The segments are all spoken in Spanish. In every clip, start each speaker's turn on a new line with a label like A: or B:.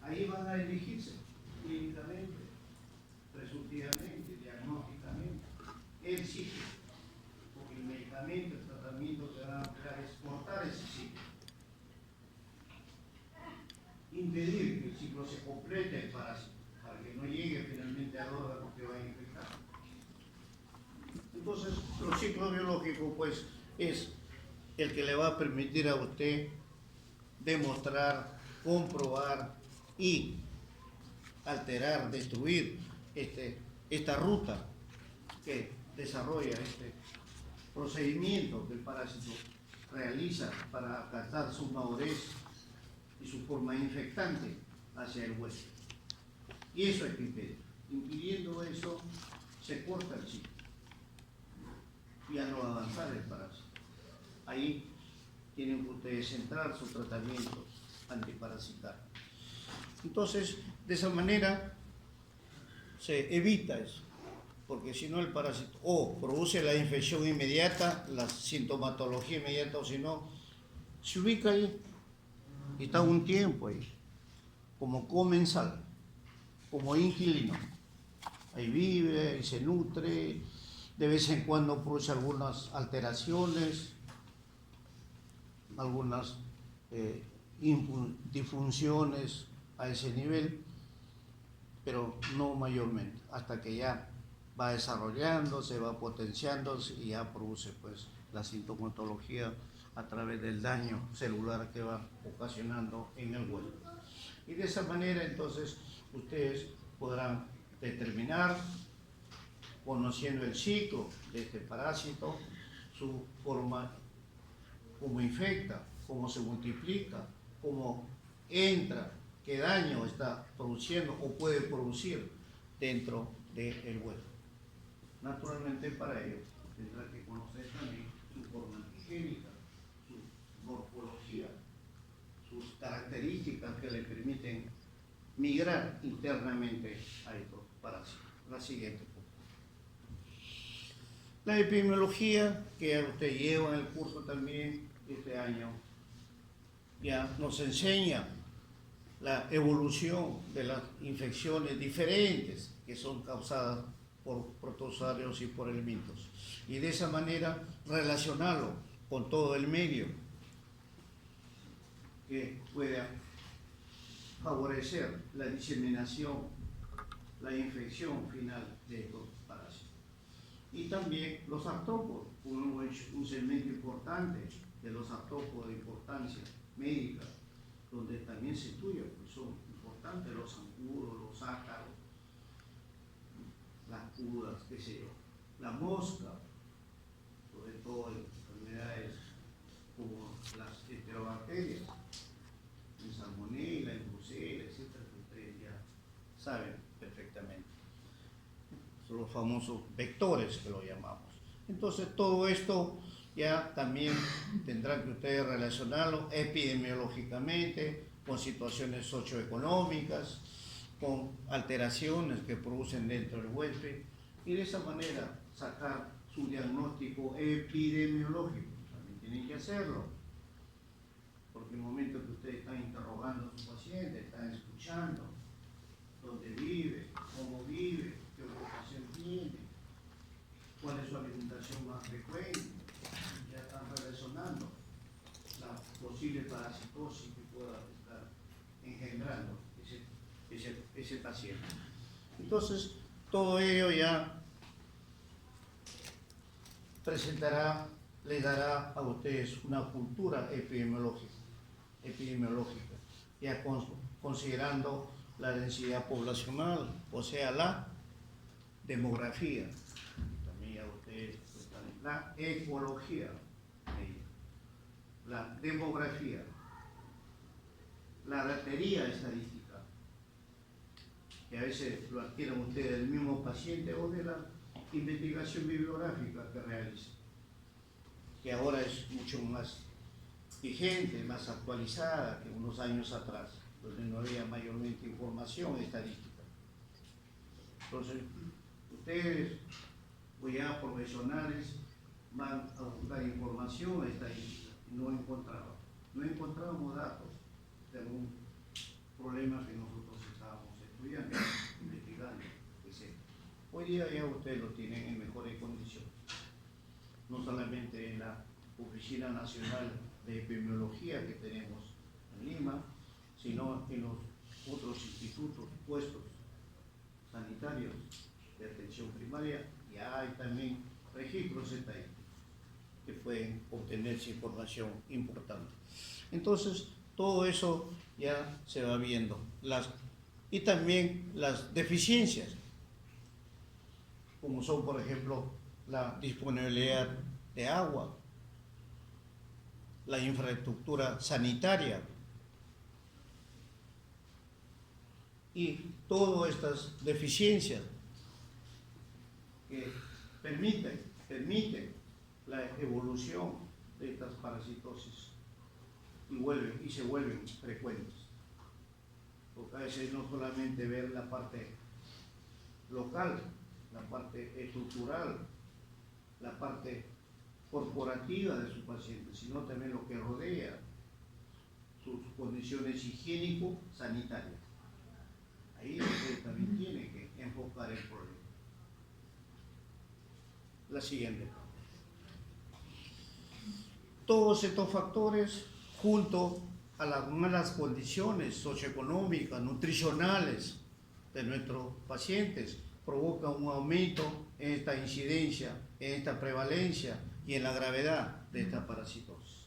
A: ahí van a elegirse clínicamente, presuntivamente, diagnósticamente, el sitio, porque el medicamento, el tratamiento que van a emplear es cortar ese ciclo, impedir que el ciclo se complete el parásito, para que no llegue finalmente al órgano que va a infectar. Entonces, los ciclos biológicos, pues, es el que le va a permitir a usted demostrar, comprobar y alterar, destruir esta ruta que desarrolla este procedimiento que el parásito realiza para alcanzar su madurez y su forma infectante hacia el huésped. Y eso hay que impedir. Impidiendo eso, se corta el ciclo y a no avanzar el parásito. Ahí tienen que ustedes centrar su tratamiento antiparasitario. Entonces, de esa manera se evita eso, porque si no el parásito o produce la infección inmediata, la sintomatología inmediata, o si no, se ubica ahí y está un tiempo ahí, como comensal, como inquilino. Ahí vive, ahí se nutre, de vez en cuando produce algunas alteraciones, algunas disfunciones a ese nivel, pero no mayormente, hasta que ya va desarrollándose, va potenciándose y ya produce pues la sintomatología a través del daño celular que va ocasionando en el huésped. Y de esa manera entonces ustedes podrán determinar, conociendo el ciclo de este parásito, su forma, cómo infecta, cómo se multiplica, cómo entra, qué daño está produciendo o puede producir dentro del huésped. Naturalmente para ello tendrá que conocer también su forma antigénica, su morfología, sus características que le permiten migrar internamente a estos parásitos. La siguiente. La epidemiología que usted lleva en el curso también este año ya nos enseña la evolución de las infecciones diferentes que son causadas por protozoarios y por helmintos. Y de esa manera relacionarlo con todo el medio que pueda favorecer la diseminación, la infección final de estos parásitos. Y también los artrópodos, un segmento importante de los artrópodos de importancia médica, donde también se estudia, pues son importantes los zancudos, los ácaros, las cudas, qué sé yo, la mosca, sobre todo en enfermedades como las enterobacterias, en salmonella, en brucela, etcétera, que ustedes ya saben perfectamente. Son los famosos vectores que lo llamamos. Entonces todo esto ya también tendrán que ustedes relacionarlo epidemiológicamente, con situaciones socioeconómicas, con alteraciones que producen dentro del huésped, y de esa manera sacar su diagnóstico epidemiológico. También tienen que hacerlo, porque en el momento que ustedes están interrogando a su paciente, están escuchando dónde vive, cómo vive, qué ocupación tiene, cuál es su alimentación más frecuente, ya están relacionando la posible parasitosis que pueda estar engendrando ese paciente. Entonces, todo ello ya presentará, le dará a ustedes una cultura epidemiológica, ya considerando la densidad poblacional, o sea, la demografía, también ya ustedes, la ecología, la demografía, la batería estadística, que a veces lo adquieren ustedes del mismo paciente o de la investigación bibliográfica que realizan, que ahora es mucho más vigente, más actualizada que unos años atrás, donde no había mayormente información estadística. Entonces, ustedes, pues ya profesionales, van a buscar información estadística y no encontrábamos datos de algún problema que nosotros hoy día ya ustedes lo tienen en mejores condiciones. No solamente en la Oficina Nacional de Epidemiología que tenemos en Lima, sino en los otros institutos, puestos sanitarios de atención primaria, ya hay también registros estadísticos que pueden obtenerse información importante. Entonces, todo eso ya se va viendo. Y también las deficiencias, como son, por ejemplo, la disponibilidad de agua, la infraestructura sanitaria y todas estas deficiencias que permiten la evolución de estas parasitosis y se vuelven frecuentes. Porque a veces no solamente ver la parte local, la parte estructural, la parte corporativa de su paciente, sino también lo que rodea sus condiciones higiénico-sanitarias. Ahí usted también tiene que enfocar el problema. La siguiente. Todos estos factores, junto a las malas condiciones socioeconómicas, nutricionales de nuestros pacientes, provocan un aumento en esta incidencia, en esta prevalencia y en la gravedad de esta parasitosis.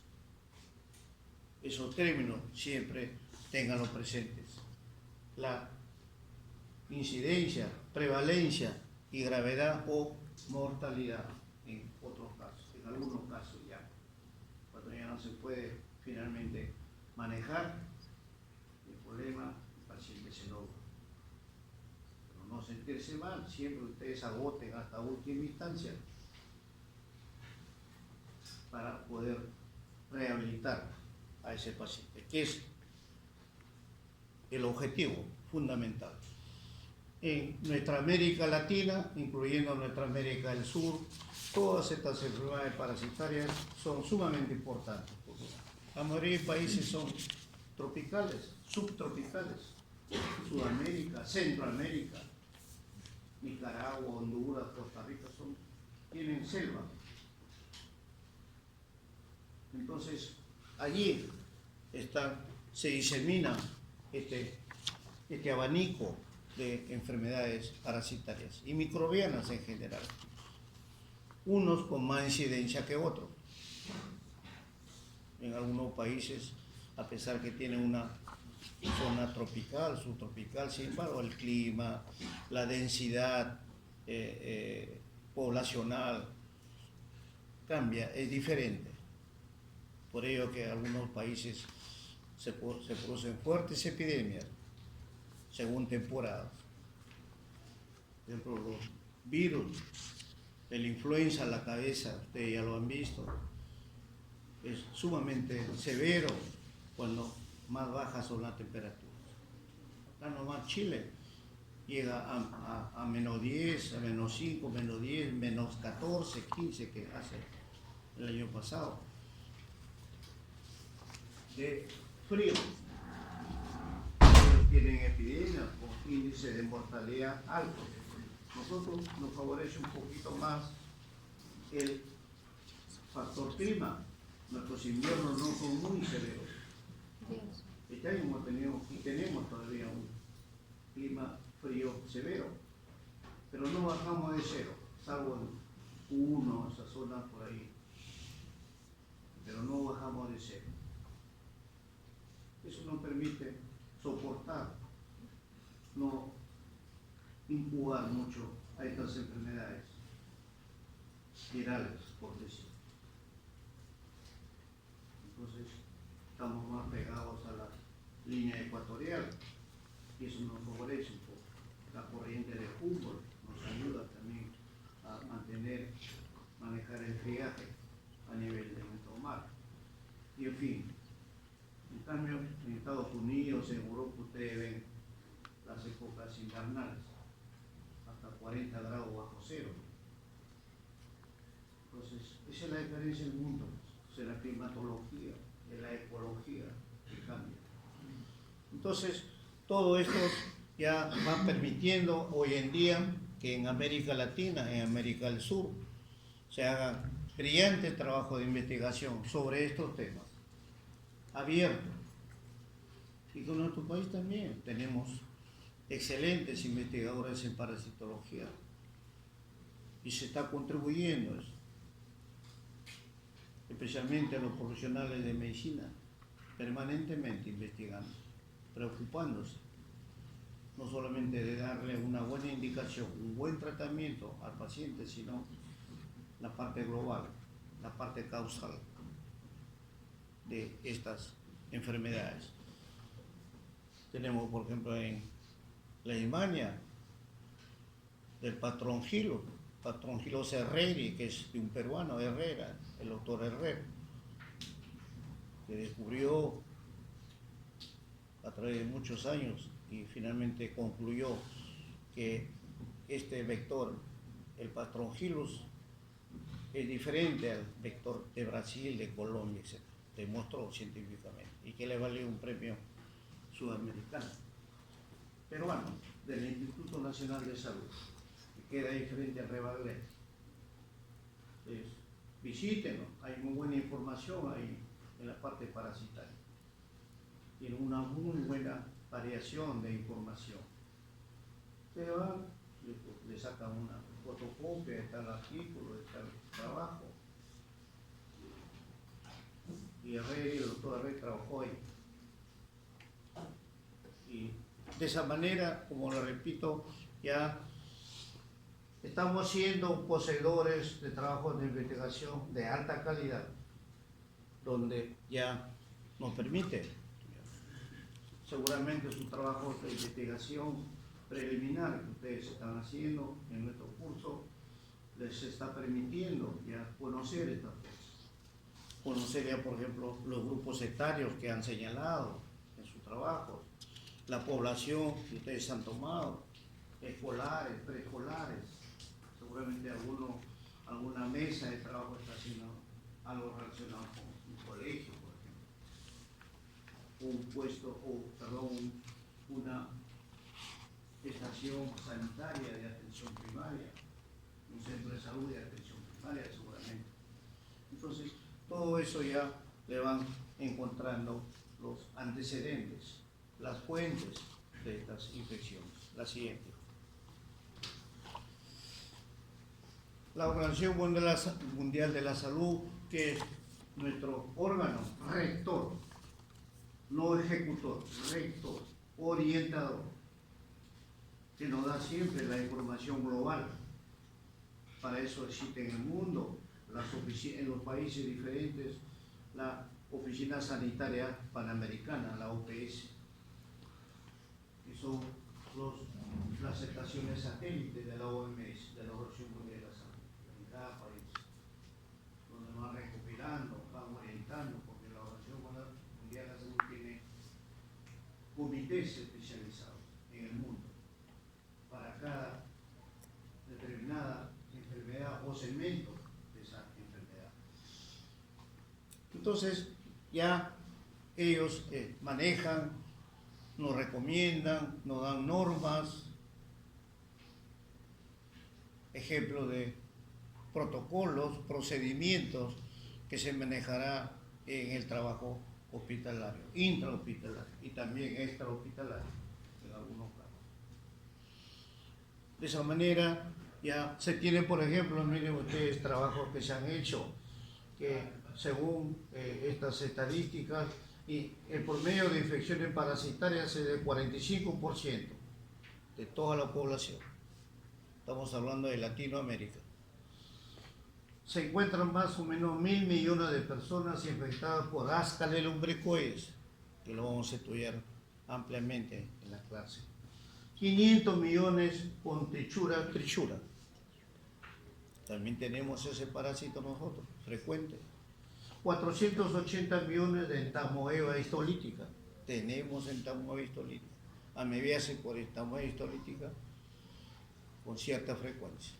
A: Esos términos siempre ténganlo presentes. La incidencia, prevalencia y gravedad o mortalidad en otros casos, en algunos casos ya, cuando ya no se puede finalmente manejar el problema, el paciente se logra. Pero no sentirse mal, siempre ustedes agoten hasta última instancia para poder rehabilitar a ese paciente, que es el objetivo fundamental. En nuestra América Latina, incluyendo nuestra América del Sur, todas estas enfermedades parasitarias son sumamente importantes. La mayoría de países son tropicales, subtropicales. Sudamérica, Centroamérica, Nicaragua, Honduras, Costa Rica, tienen selva. Entonces, allí se disemina este abanico de enfermedades parasitarias y microbianas en general, unos con más incidencia que otros. En algunos países, a pesar que tienen una zona tropical, subtropical, sin embargo el clima, la densidad poblacional cambia, es diferente. Por ello que en algunos países se producen fuertes epidemias según temporadas. Por ejemplo, los virus de la influenza a la cabeza, ustedes ya lo han visto, es sumamente severo cuando más bajas son las temperaturas. Acá nomás Chile llega a menos 10, a menos 5, menos 10, menos 14, 15 que hace el año pasado. De frío. Ellos tienen epidemias con índice de mortalidad alto. Nosotros nos favorece un poquito más el factor clima. Nuestros inviernos no son muy severos. Este año hemos tenido y tenemos todavía un clima frío severo, pero no bajamos de cero, salvo en 1, esa zona por ahí, pero no bajamos de cero. Eso nos permite soportar, no incubar mucho a estas enfermedades virales, por decir. Entonces, estamos más pegados a la línea ecuatorial y eso nos favorece un poco. La corriente de Humboldt nos ayuda también a manejar el friaje a nivel de nuestro mar. Y en fin, en cambio, en Estados Unidos, en Europa, ustedes ven las épocas invernales, hasta 40 grados bajo cero. Entonces, esa es la diferencia del mundo, es la climatología, de la ecología que cambia. Entonces, todo esto ya va permitiendo hoy en día que en América Latina, en América del Sur, se hagan brillantes trabajos de investigación sobre estos temas, abiertos. Y con nuestro país también tenemos excelentes investigadores en parasitología y se está contribuyendo a eso, especialmente a los profesionales de medicina, permanentemente investigando, preocupándose, no solamente de darle una buena indicación, un buen tratamiento al paciente, sino la parte global, la parte causal de estas enfermedades. Tenemos, por ejemplo, en la Alemania, del patrón Gilos Herreri, que es de un peruano, Herrera, el doctor Herrera, que descubrió a través de muchos años y finalmente concluyó que este vector, el patrón Gilos, es diferente al vector de Brasil, de Colombia, etc. Demostró científicamente y que le valió un premio sudamericano, peruano, del Instituto Nacional de Salud, que queda ahí frente al Rebaglés. Visítenlo, hay muy buena información ahí en la parte parasitaria. Tiene una muy buena variación de información. Usted va, le saca una fotocopia, está el artículo, está el trabajo. Y el doctor Herrera trabajó ahí. Y de esa manera, como lo repito, ya estamos siendo poseedores de trabajos de investigación de alta calidad, donde ya nos permite, seguramente su trabajo de investigación preliminar que ustedes están haciendo en nuestro curso, les está permitiendo ya conocer estas cosas. Conocer ya, por ejemplo, los grupos etarios que han señalado en sus trabajos, la población que ustedes han tomado, escolares, preescolares, seguramente alguna mesa de trabajo está haciendo algo relacionado con un colegio, por ejemplo, un puesto, una estación sanitaria de atención primaria, un centro de salud de atención primaria, seguramente. Entonces, todo eso ya le van encontrando los antecedentes, las fuentes de estas infecciones. La siguiente. La Organización Mundial de la Salud, que es nuestro órgano rector, no ejecutor, rector, orientador, que nos da siempre la información global. Para eso existe en el mundo, en los países diferentes, la Oficina Sanitaria Panamericana, la OPS, que son las estaciones satélites de la OMS, de la Organización Mundial de la Salud, en cada país, donde van recopilando, van orientando, porque la Organización Mundial de la Salud tiene comités especializados en el mundo para cada determinada enfermedad o segmento de esa enfermedad. Entonces, ya ellos manejan, nos recomiendan, nos dan normas, ejemplos de protocolos, procedimientos que se manejará en el trabajo hospitalario, intrahospitalario y también extrahospitalario en algunos casos. De esa manera ya se tiene, por ejemplo, miren ustedes trabajos que se han hecho, que según estas estadísticas, y el promedio de infecciones parasitarias es del 45% de toda la población. Estamos hablando de Latinoamérica. Se encuentran más o menos 1.000 millones de personas infectadas por Ascaris lumbricoides, que lo vamos a estudiar ampliamente en la clase. 500 millones con trichura. También tenemos ese parásito nosotros, frecuente. 480 millones de entamoeba histolítica. Tenemos entamoeba histolítica. Amebiasis por entamoeba histolítica con cierta frecuencia.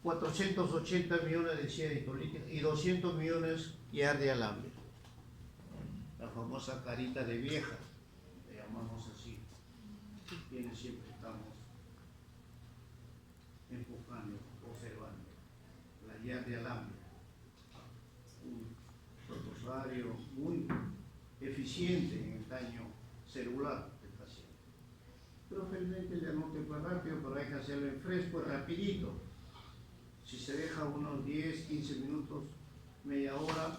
A: 480 millones de chía histolítica y 200 millones de alambre. La famosa carita de vieja, le llamamos así. Quienes siempre estamos enfocando, observando la Yardia lambda, un protozoario muy eficiente en el daño celular del paciente. Pero felizmente el diagnóstico es rápido, pero hay que hacerlo en fresco, rapidito. Si se deja unos 10, 15 minutos, media hora,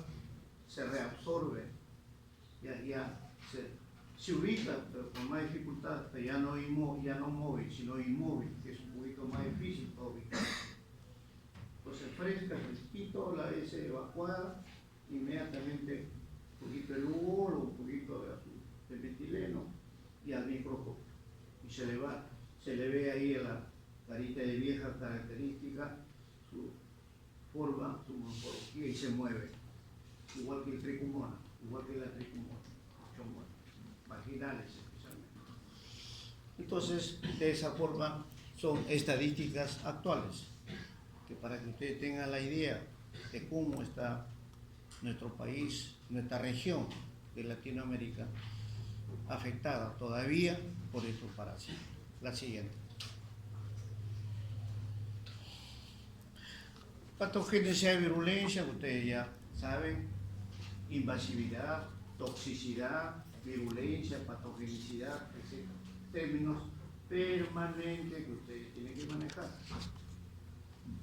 A: se reabsorbe, ya se ubica, pero con más dificultad, pero ya no móvil, sino inmóvil, que es un poquito más difícil para ubicar. Entonces fresca, fresquito, la vez evacuada, inmediatamente un poquito de lúgol o un poquito de metileno y al microscopio. Y se le ve ahí a la carita de vieja característica, su forma, su morfología y se mueve, igual que el tricomona, igual que la tricomona, vaginales especialmente. Entonces, de esa forma son estadísticas actuales, que para que ustedes tengan la idea de cómo está nuestro país, nuestra región de Latinoamérica, afectada todavía por estos parásitos. La siguiente. Patogénesis de virulencia, ustedes ya saben, invasividad, toxicidad, virulencia, patogenicidad, etc. Términos permanentes que ustedes tienen que manejar.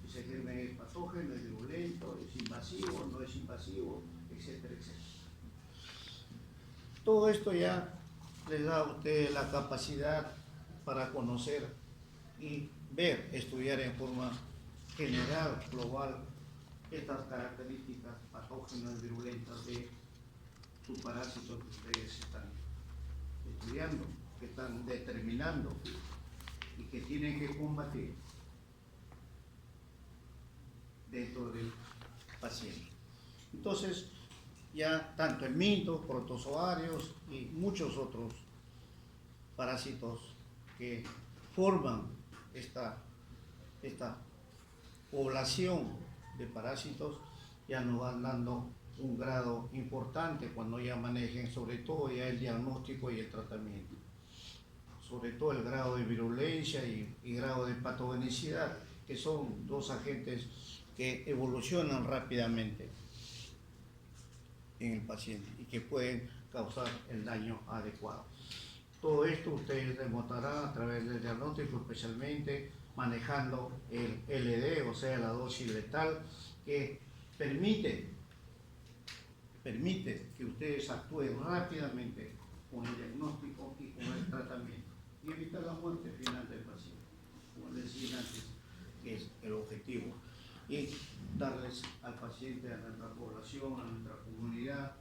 A: Ese germen es patógeno, es virulento, es invasivo, no es invasivo, etcétera, etcétera. Todo esto ya les da a ustedes la capacidad para conocer y ver, estudiar en forma general, global, estas características patógenas virulentas de sus parásitos que ustedes están estudiando, que están determinando y que tienen que combatir dentro del paciente. Entonces, ya tanto el mito, protozoarios y muchos otros parásitos que forman esta población de parásitos ya nos van dando un grado importante cuando ya manejen sobre todo ya el diagnóstico y el tratamiento, sobre todo el grado de virulencia y grado de patogenicidad, que son dos agentes que evolucionan rápidamente en el paciente y que pueden causar el daño adecuado. Todo esto ustedes demostrarán a través del diagnóstico, especialmente manejando el LD, o sea, la dosis letal, que permite que ustedes actúen rápidamente con el diagnóstico y con el tratamiento y evitar la muerte final del paciente, como les decía antes, que es el objetivo, y darles al paciente, a nuestra población, a nuestra comunidad,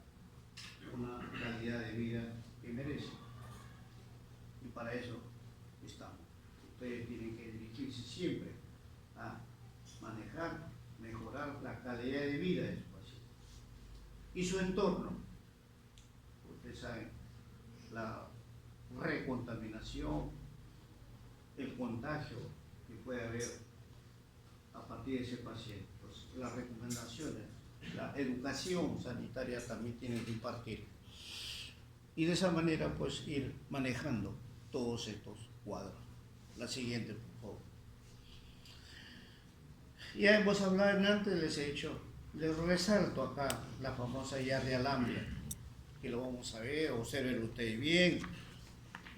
A: una calidad de vida que merece. Y para eso estamos. Ustedes tienen que dirigirse siempre a manejar, mejorar la calidad de vida de su paciente y su entorno. Ustedes saben, la recontaminación, el contagio que puede haber a partir de ese paciente. Pues, las recomendaciones, la educación sanitaria también tienen que impartir. Y de esa manera, pues, ir manejando todos estos cuadros. La siguiente, por favor. Ya hemos hablado antes, les resalto acá la famosa Yardia lambda, que lo vamos a ver, observen ustedes bien.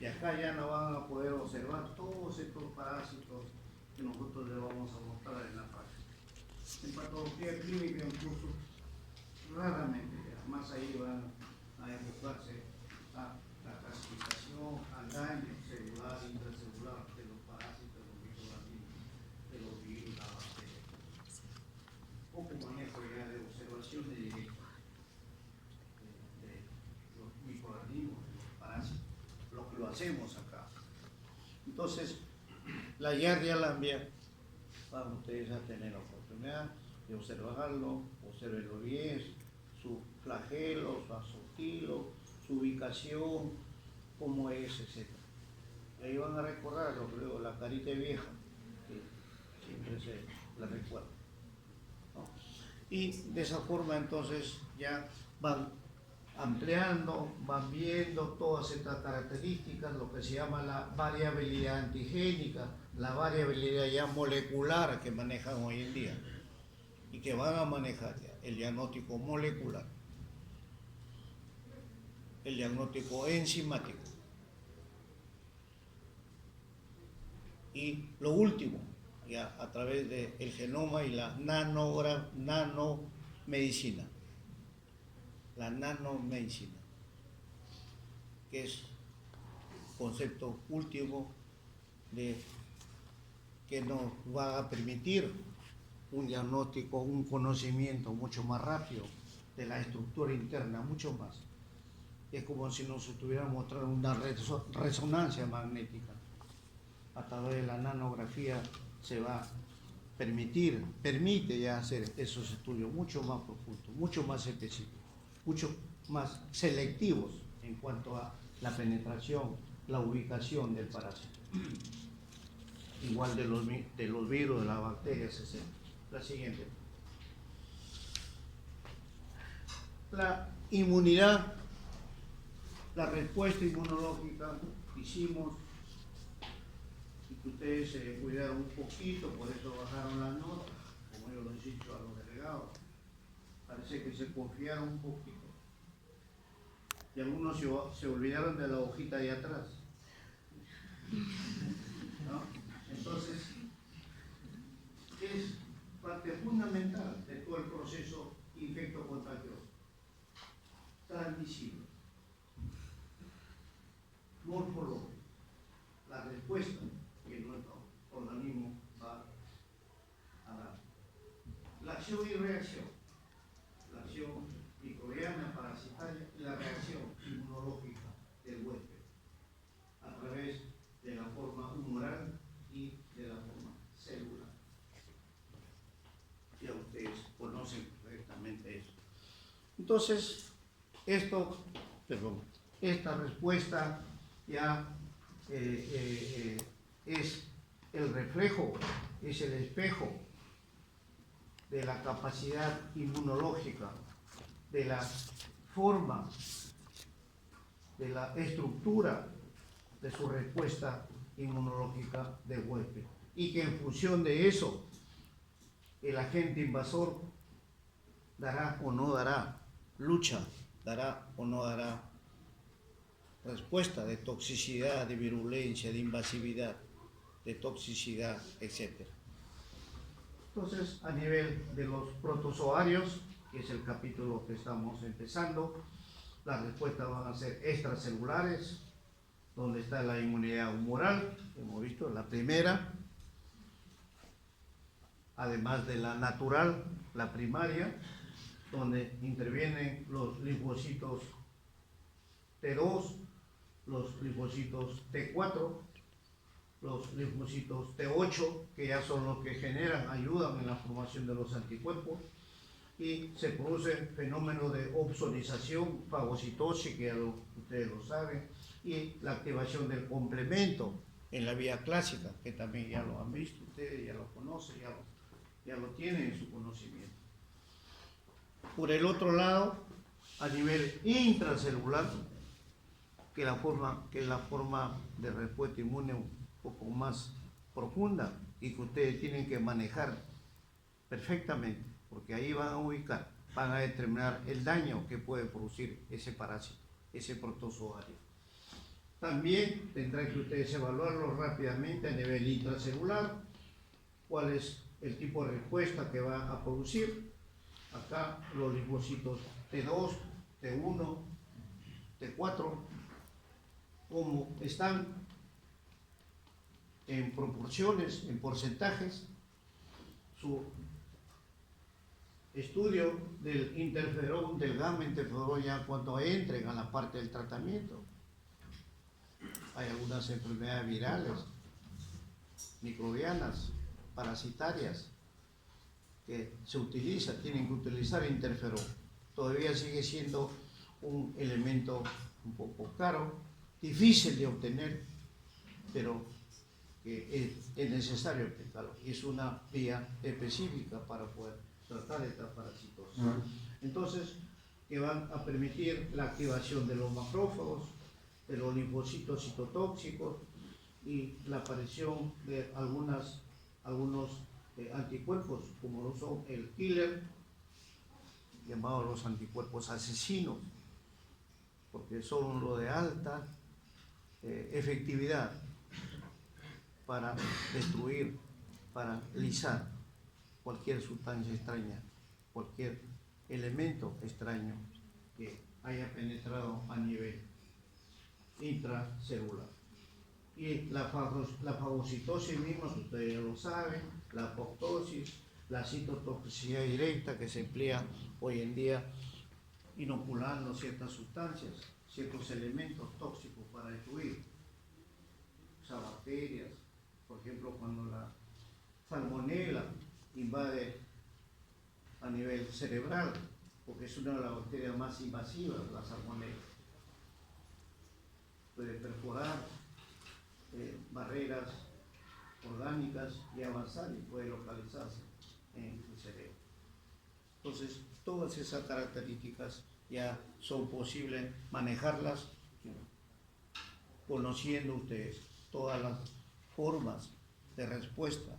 A: Y acá ya no van a poder observar todos estos parásitos que nosotros les vamos a mostrar en la página. En patología clínica incluso raramente, más ahí van a enfocarse a la clasificación, al daño celular, intracelular de los parásitos, de los microorganismos, de los virus, la bacteria. Poco manejo ya de observación de los microorganismos, de los parásitos, lo que lo hacemos acá. Entonces, la Yardia lambda, van ustedes a tener la oportunidad de observarlo, observenlo bien, su flagelo, su azotilo, su ubicación, cómo es, etc. Y ahí van a recordar lo que luego la carita vieja, que siempre se la recuerda, ¿no? Y de esa forma entonces ya van ampliando, van viendo todas estas características, lo que se llama la variabilidad antigénica, la variabilidad ya molecular que manejan hoy en día y que van a manejar ya, el diagnóstico molecular, el diagnóstico enzimático. Y lo último, ya a través del genoma y la nanomedicina. La nanomedicina, que es concepto último de que nos va a permitir un diagnóstico, un conocimiento mucho más rápido de la estructura interna, mucho más. Es como si nos estuviera mostrando una resonancia magnética. A través de la nanografía se va a permite ya hacer esos estudios mucho más profundos, mucho más específicos, mucho más selectivos en cuanto a la penetración, la ubicación del parásito. Igual de los virus, de las bacterias, etc. La siguiente. La inmunidad, la respuesta inmunológica, hicimos, y que ustedes se cuidaron un poquito, por eso bajaron las notas, como yo lo he dicho a los delegados. Parece que se confiaron un poquito. Y algunos se olvidaron de la hojita de atrás. ¿No? Entonces, es parte fundamental de todo el proceso infectocontagioso. Transmisible. Morfológico. La respuesta que nuestro organismo va a dar. La acción y reacción. La acción microbiana, parasitaria y la reacción inmunológica del huésped a través de la forma humoral y de la forma celular. Ya ustedes conocen perfectamente eso. Entonces, esta respuesta ya es el reflejo, es el espejo de la capacidad inmunológica, de la forma, de la estructura de su respuesta inmunológica del huésped. Y que en función de eso, el agente invasor dará o no dará lucha, dará o no dará respuesta de toxicidad, de virulencia, de invasividad, de toxicidad, etc. Entonces, a nivel de los protozoarios, que es el capítulo que estamos empezando, las respuestas van a ser extracelulares, donde está la inmunidad humoral, hemos visto la primera, además de la natural, la primaria, donde intervienen los linfocitos T2, los linfocitos T4, los linfocitos T8, que ya son los que generan, ayudan en la formación de los anticuerpos, y se produce fenómeno de opsonización, fagocitosis, que ya ustedes lo saben, y la activación del complemento en la vía clásica, que también ya lo han visto ustedes, ya lo conocen, ya lo tienen en su conocimiento. Por el otro lado, a nivel intracelular, que es la forma de respuesta inmune un poco más profunda y que ustedes tienen que manejar perfectamente, porque ahí van a ubicar, van a determinar el daño que puede producir ese parásito, ese protozoario. También tendrán que ustedes evaluarlo rápidamente a nivel intracelular, cuál es el tipo de respuesta que va a producir. Acá los linfocitos T2, T1, T4, como están en proporciones, en porcentajes. Su estudio del interferón, del gamma interferón, ya cuando entren a la parte del tratamiento. Hay algunas enfermedades virales, microbianas, parasitarias, que tienen que utilizar interferón. Todavía sigue siendo un elemento un poco caro, difícil de obtener, pero que es necesario aplicarlo. Es una vía específica para poder tratar esta parasitosis. Entonces, que van a permitir la activación de los macrófagos, de los linfocitos citotóxicos y la aparición de algunos anticuerpos, como lo son el killer, llamados los anticuerpos asesinos, porque son lo de alta efectividad para destruir, para lisar cualquier sustancia extraña, cualquier elemento extraño que haya penetrado a nivel intracelular. Y la fagocitosis misma, que ustedes ya lo saben, la apoptosis, la citotoxicidad directa que se emplea hoy en día inoculando ciertas sustancias, ciertos elementos tóxicos para destruir, o sea, bacterias. Por ejemplo, cuando la salmonela invade a nivel cerebral, porque es una de las bacterias más invasivas, la salmonela, puede perforar barreras orgánicas y avanzar y puede localizarse en el cerebro. Entonces, todas esas características ya son posibles manejarlas conociendo ustedes todas las formas de respuesta,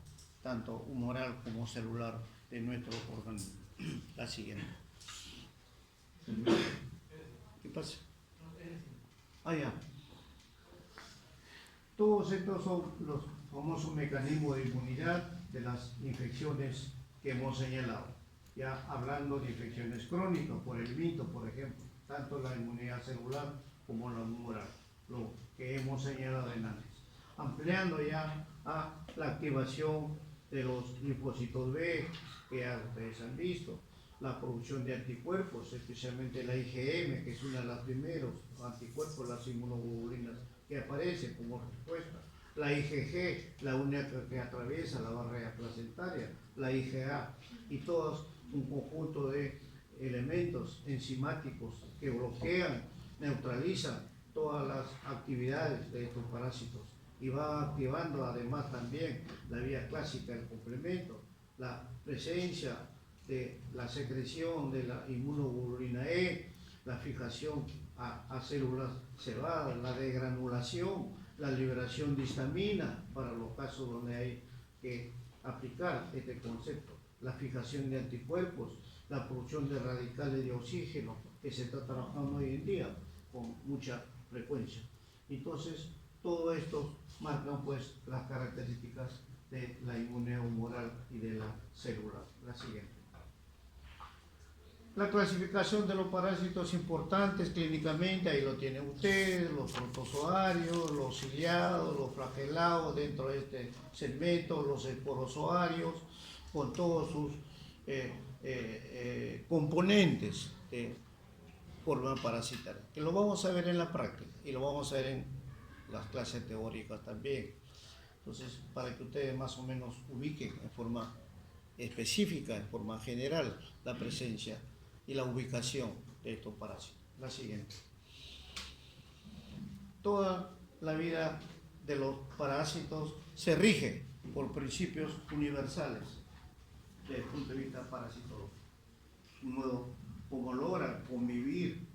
A: tanto humoral como celular, de nuestro organismo. La siguiente. ¿Qué pasa? Ya. Todos estos son los famosos mecanismos de inmunidad de las infecciones que hemos señalado. Ya hablando de infecciones crónicas, por el mito, por ejemplo, tanto la inmunidad celular como la humoral, lo que hemos señalado en antes. Ampliando ya a la activación de los linfocitos B, que ya ustedes han visto, la producción de anticuerpos, especialmente la IgM, que es una de las primeros anticuerpos, las inmunoglobulinas que aparecen como respuesta, la IgG, la única que atraviesa la barrera placentaria, la IgA, y todos un conjunto de elementos enzimáticos que bloquean, neutralizan todas las actividades de estos parásitos y va activando además también la vía clásica del complemento, la presencia de la secreción de la inmunoglobulina E, la fijación a células cebadas, la degranulación, la liberación de histamina para los casos donde hay que aplicar este concepto, la fijación de anticuerpos, la producción de radicales de oxígeno que se está trabajando hoy en día con mucha frecuencia. Entonces, todo esto marcan pues las características de la inmunidad humoral y de la célula. La siguiente. La clasificación de los parásitos importantes clínicamente, ahí lo tienen ustedes, los protozoarios, los ciliados, los flagelados dentro de este segmento, los esporozoarios, con todos sus componentes de forma parasitaria, que lo vamos a ver en la práctica y lo vamos a ver en las clases teóricas también. Entonces, para que ustedes más o menos ubiquen en forma específica, en forma general, la presencia y la ubicación de estos parásitos. La siguiente. Toda la vida de los parásitos se rige por principios universales desde el punto de vista parasitológico. Un modo como logran convivir,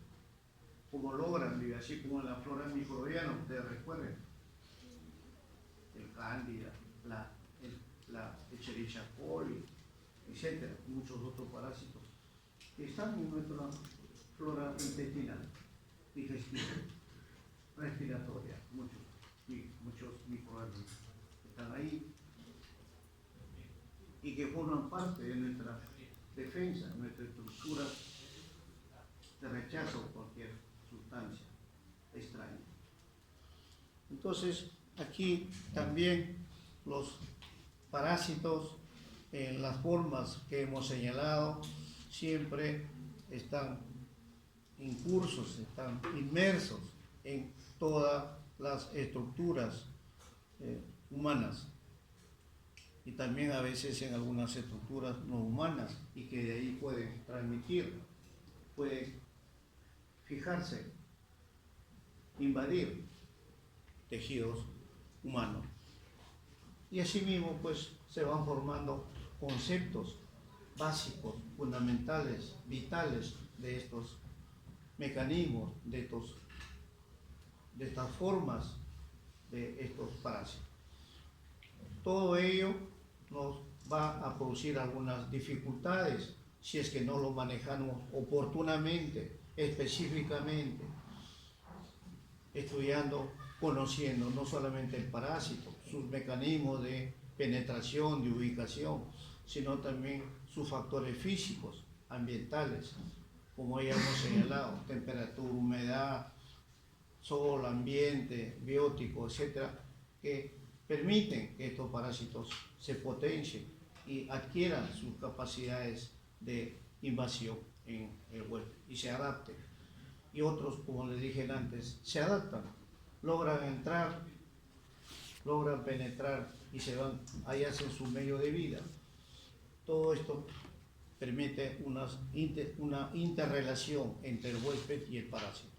A: como logran vivir, así como en la flora microbiana, ustedes recuerden, el cándida, la Escherichia coli, etcétera, muchos otros parásitos que están en nuestra flora intestinal, digestiva, respiratoria, muchos microorganismos que están ahí y que forman parte de nuestra defensa, nuestra estructura de rechazo a cualquier sustancia extraña. Entonces, aquí también los parásitos, en las formas que hemos señalado, siempre están incursos, están inmersos en todas las estructuras humanas y también a veces en algunas estructuras no humanas y que de ahí pueden transmitir, pueden fijarse, invadir tejidos humanos. Y asimismo pues se van formando conceptos básicos, fundamentales, vitales de estos mecanismos, de estas formas de estos parásitos. Todo ello nos va a producir algunas dificultades si es que no lo manejamos oportunamente, específicamente, estudiando, conociendo no solamente el parásito, sus mecanismos de penetración, de ubicación, sino también sus factores físicos, ambientales, como ya hemos señalado, temperatura, humedad, sol, ambiente, biótico, etcétera, que permiten que estos parásitos se potencien y adquieran sus capacidades de invasión en el huésped y se adapten. Y otros, como les dije antes, se adaptan, logran entrar, logran penetrar y se van, ahí hacen su medio de vida. Todo esto permite una interrelación entre el huésped y el parásito.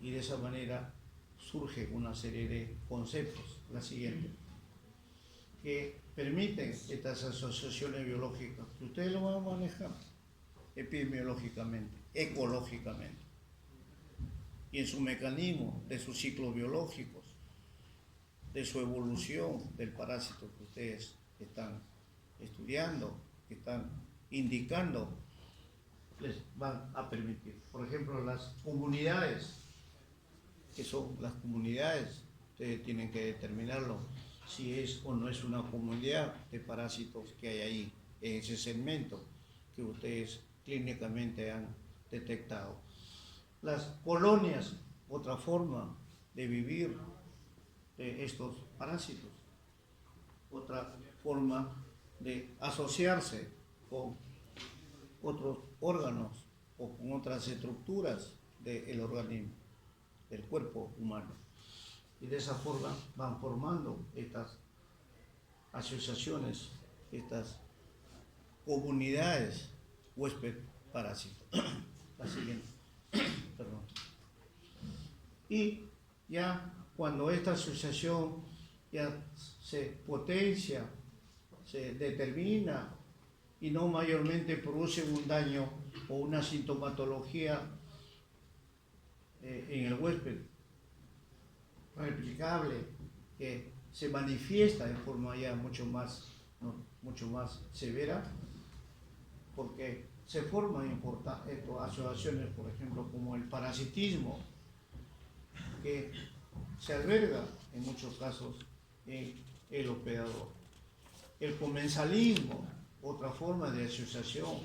A: Y de esa manera surge una serie de conceptos, la siguiente, que permiten estas asociaciones biológicas, que ustedes lo van a manejar epidemiológicamente, ecológicamente, y en su mecanismo de sus ciclos biológicos, de su evolución del parásito que ustedes están estudiando, que están indicando, les van a permitir. Por ejemplo, las comunidades, que son las comunidades, ustedes tienen que determinarlo, si es o no es una comunidad de parásitos que hay ahí, en ese segmento que ustedes clínicamente han detectado. Las colonias, otra forma de vivir de estos parásitos, otra forma de asociarse con otros órganos o con otras estructuras del organismo, del cuerpo humano. Y de esa forma van formando estas asociaciones, estas comunidades huésped-parásito. La siguiente. Perdón. Y ya cuando esta asociación ya se potencia, se determina y no mayormente produce un daño o una sintomatología en el huésped replicable que se manifiesta de forma ya mucho más severa, porque se forman importantes asociaciones, por ejemplo, como el parasitismo, que se alberga en muchos casos en el hospedador. El comensalismo, otra forma de asociación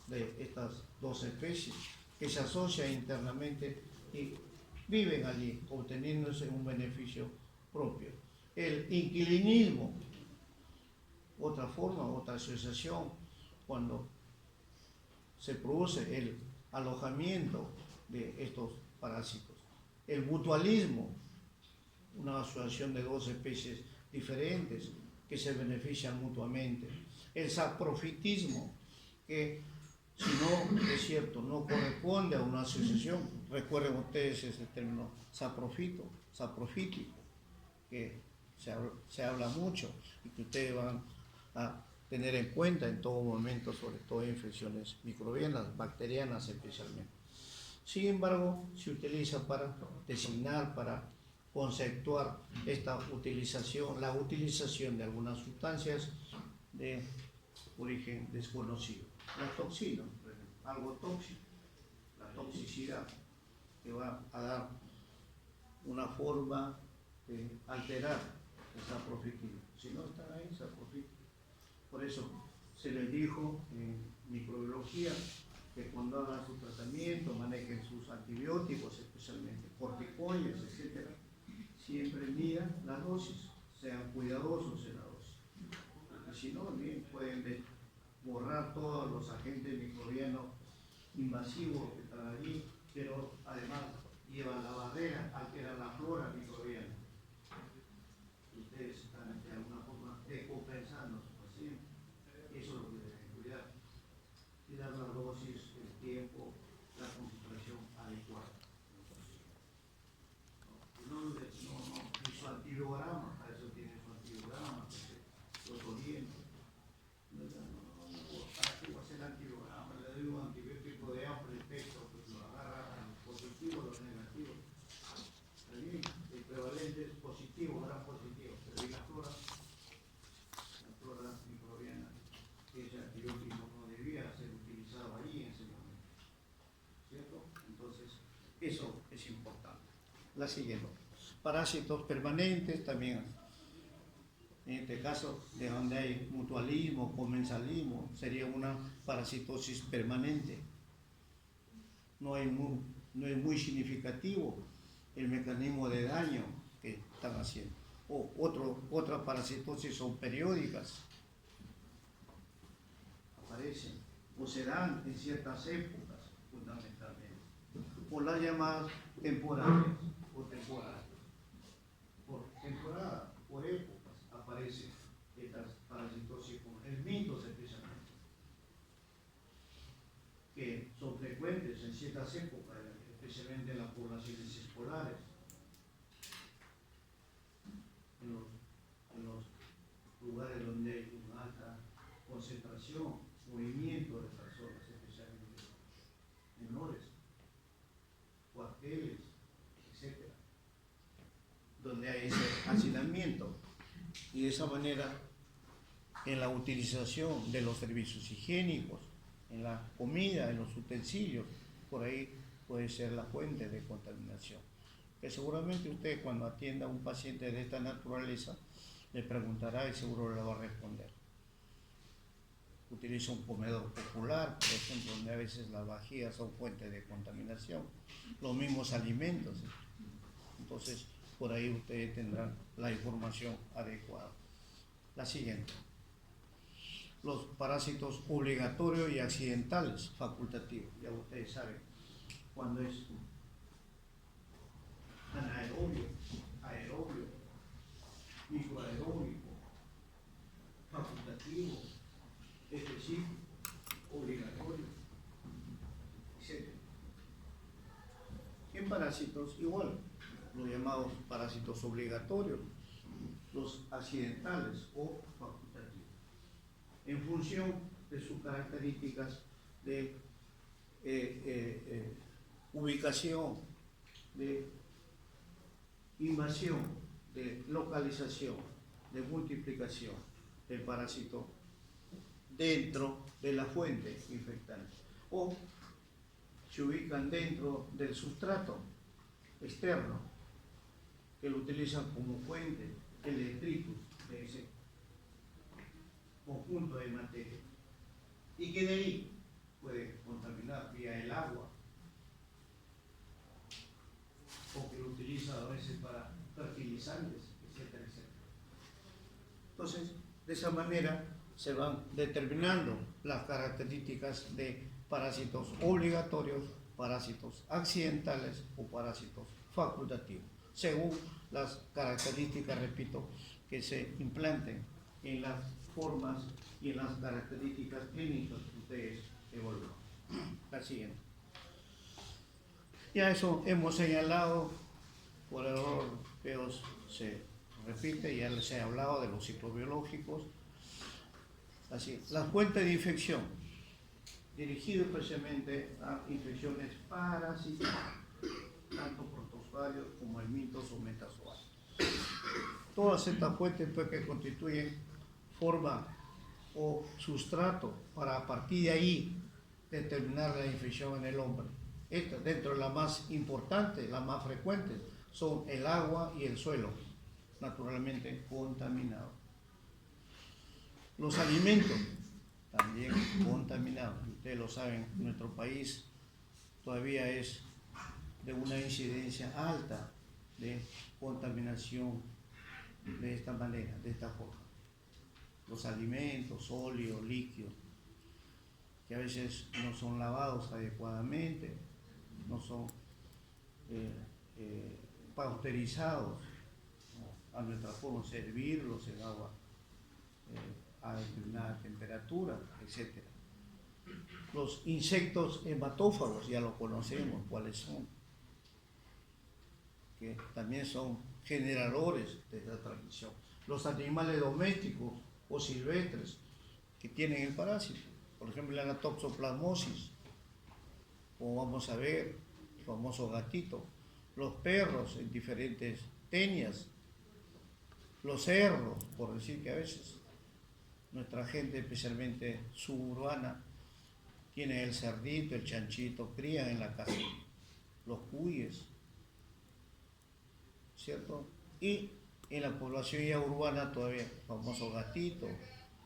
A: de estas dos especies, que se asocian internamente y viven allí, obteniéndose un beneficio propio. El inquilinismo, otra forma, otra asociación, cuando se produce el alojamiento de estos parásitos. El mutualismo, una asociación de dos especies diferentes que se benefician mutuamente. El saprofitismo, que si no es cierto, no corresponde a una asociación, recuerden ustedes ese término saprofítico, que se habla mucho y que ustedes van a tener en cuenta en todo momento, sobre todo en infecciones microbianas, bacterianas especialmente. Sin embargo, se utiliza para designar, para conceptuar esta utilización, la utilización de algunas sustancias de origen desconocido. La toxina, por ejemplo, algo tóxico, la toxicidad, que va a dar una forma de alterar el saprofítico. Si no están ahí, saprofítico. Por eso se les dijo en microbiología que cuando hagan su tratamiento, manejen sus antibióticos, especialmente corticoides, etc., siempre midan la dosis, sean cuidadosos en la dosis. Porque si no, bien pueden borrar todos los agentes microbianos invasivos que están allí, pero además llevan la barrera, alteran la flora microbiana. Ustedes están de alguna forma descompensando a su paciente. Eso es lo que deben cuidar. Y dar la dosis, el tiempo, la concentración adecuada. No, y su antibiograma, para eso tiene su antibiograma, los orientos. ¿Para qué va a ser el antibiograma? Le doy un antibiótico de La siguiente. Parásitos permanentes también. En este caso, de donde hay mutualismo, comensalismo, sería una parasitosis permanente. No es muy significativo el mecanismo de daño que están haciendo. Otras parasitosis son periódicas, aparecen o se dan en ciertas épocas, fundamentalmente, o las llamadas temporales o temporadas. Por temporada, por épocas, aparecen estas parasitosis como el mitos especialmente, que son frecuentes en ciertas épocas, especialmente en las poblaciones escolares, en los lugares donde hay una alta concentración, movimiento de personas, especialmente menores, cuarteles, etc., donde hay ese hacinamiento. Y de esa manera, en la utilización de los servicios higiénicos, en la comida, en los utensilios, por ahí puede ser la fuente de contaminación. Que seguramente usted, cuando atienda a un paciente de esta naturaleza, le preguntará y seguro le va a responder. Utiliza un comedor popular, por ejemplo, donde a veces las vajillas son fuentes de contaminación, los mismos alimentos. Entonces, por ahí ustedes tendrán la información adecuada. La siguiente. Los parásitos obligatorios y accidentales, facultativos. Ya ustedes saben cuando es anaerobio, aerobio, microaeróbico, facultativo, específico, obligatorio, etc. En parásitos igual, los llamados parásitos obligatorios, los accidentales o facultativos, en función de sus características de ubicación, de invasión, de localización, de multiplicación del parásito dentro de la fuente infectante, o se ubican dentro del sustrato externo, que lo utilizan como fuente, el detritus de ese conjunto de materia, y que de ahí puede contaminar vía el agua, o que lo utiliza a veces para fertilizantes, etcétera, etcétera. Entonces, de esa manera se van determinando las características de parásitos obligatorios, parásitos accidentales o parásitos facultativos, según las características, repito, que se implanten en las formas y en las características clínicas que ustedes evalúan. La siguiente. Ya eso hemos señalado, por error se repite, ya les he hablado de los ciclos biológicos. Así, las fuentes de infección, dirigido especialmente a infecciones parasitarias, tanto protozoarios como helmintos o metazoarios. Todas estas fuentes pues, que constituyen forma o sustrato para a partir de ahí determinar la infección en el hombre. Estas, dentro de las más importantes, las más frecuentes, son el agua y el suelo, naturalmente contaminados. Los alimentos, también contaminados. Ustedes lo saben, nuestro país todavía es de una incidencia alta de contaminación de esta manera, de esta forma. Los alimentos, óleos, líquidos, que a veces no son lavados adecuadamente, no son pasteurizados, ¿no? A nuestra forma, servirlos en agua a determinada temperatura, etc. Los insectos hematófagos, ya lo conocemos, cuáles son, que también son generadores de la transmisión. Los animales domésticos o silvestres que tienen el parásito, por ejemplo la toxoplasmosis, como vamos a ver, el famoso gatito, los perros en diferentes tenias, los cerdos, por decir que a veces nuestra gente, especialmente suburbana, tiene el cerdito, el chanchito, crían en la casa, los cuyes, ¿cierto? Y en la población ya urbana todavía, el famoso gatito,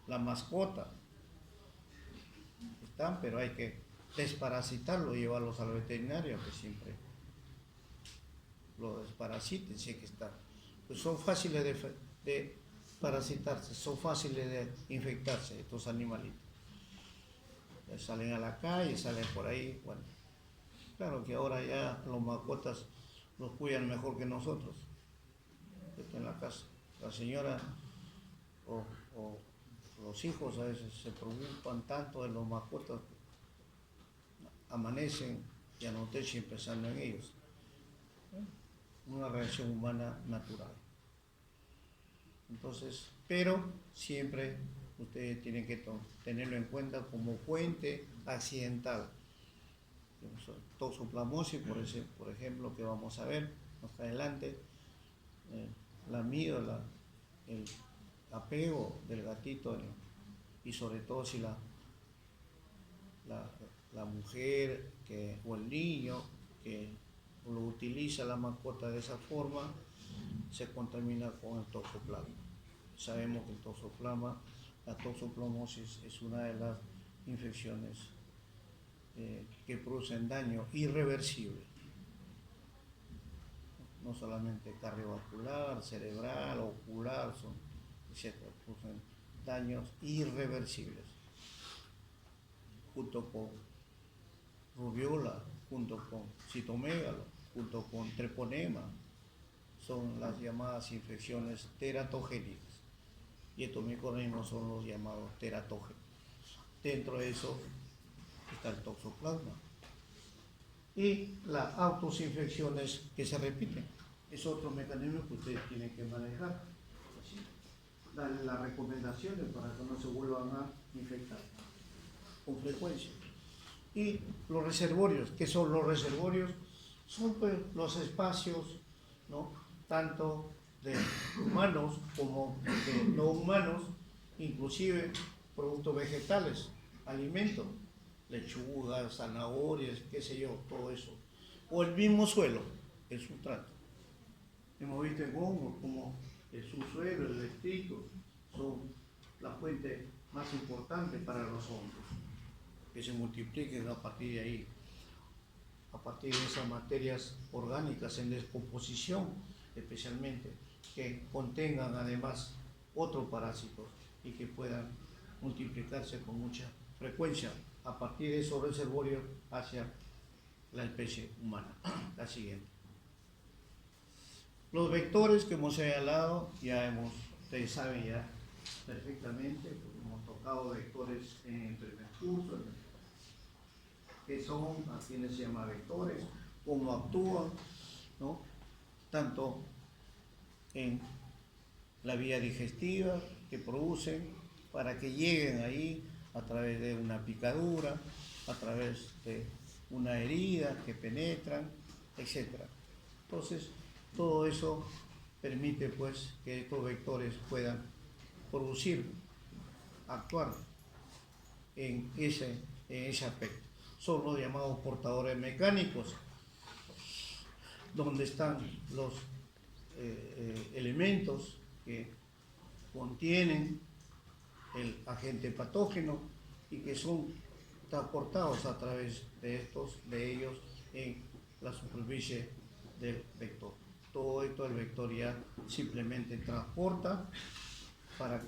A: la mascota, están, pero hay que desparasitarlo, llevarlos al veterinario, que siempre lo desparasiten, si es que están. Pues son fáciles de parasitarse, son fáciles de infectarse estos animalitos. Salen a la calle, salen por ahí, bueno. Claro que ahora ya los mascotas los cuidan mejor que nosotros. Esto en la casa. La señora o los hijos a veces se preocupan tanto de los mascotas, amanecen y anochecen pensando en ellos. Una reacción humana natural. Entonces, pero siempre ustedes tienen que tenerlo en cuenta como fuente accidental. Toxoplasmosis, por ejemplo, que vamos a ver más adelante, el apego del gatito y sobre todo si la mujer o el niño que lo utiliza la mascota de esa forma, se contamina con el toxoplasma. Sabemos que el toxoplasma, la toxoplasmosis es una de las infecciones que producen daño irreversible, no solamente cardiovascular, cerebral, ocular, etc. Producen daños irreversibles, junto con rubiola, junto con citomegalo, junto con treponema, son las llamadas infecciones teratogénicas. Y estos microorganismos son los llamados teratógenos. Dentro de eso está el toxoplasma. Y las autoinfecciones que se repiten. Es otro mecanismo que ustedes tienen que manejar. Darle las recomendaciones para que no se vuelvan a infectar con frecuencia. Y los reservorios, ¿qué son los reservorios? Son pues los espacios, ¿no?, tanto de humanos como de no humanos, inclusive productos vegetales, alimentos, lechugas, zanahorias, qué sé yo, todo eso. O el mismo suelo, el sustrato. Hemos visto en hongos como el subsuelo, el detritus, son la fuente más importante para los hongos, que se multipliquen a partir de ahí, a partir de esas materias orgánicas en descomposición, especialmente, que contengan además otros parásitos y que puedan multiplicarse con mucha frecuencia a partir de esos reservorios hacia la especie humana. La siguiente. Los vectores que hemos señalado, ustedes saben ya perfectamente, porque hemos tocado vectores en el primer curso, que son, a quienes se llama vectores, cómo actúan, ¿no?, tanto en la vía digestiva que producen para que lleguen ahí a través de una picadura, a través de una herida que penetran, etc. Entonces, todo eso permite pues que estos vectores puedan producir, actuar en ese aspecto. Son los llamados portadores mecánicos, donde están los elementos que contienen el agente patógeno y que son transportados a través de ellos en la superficie del vector. Todo esto el vector ya simplemente transporta para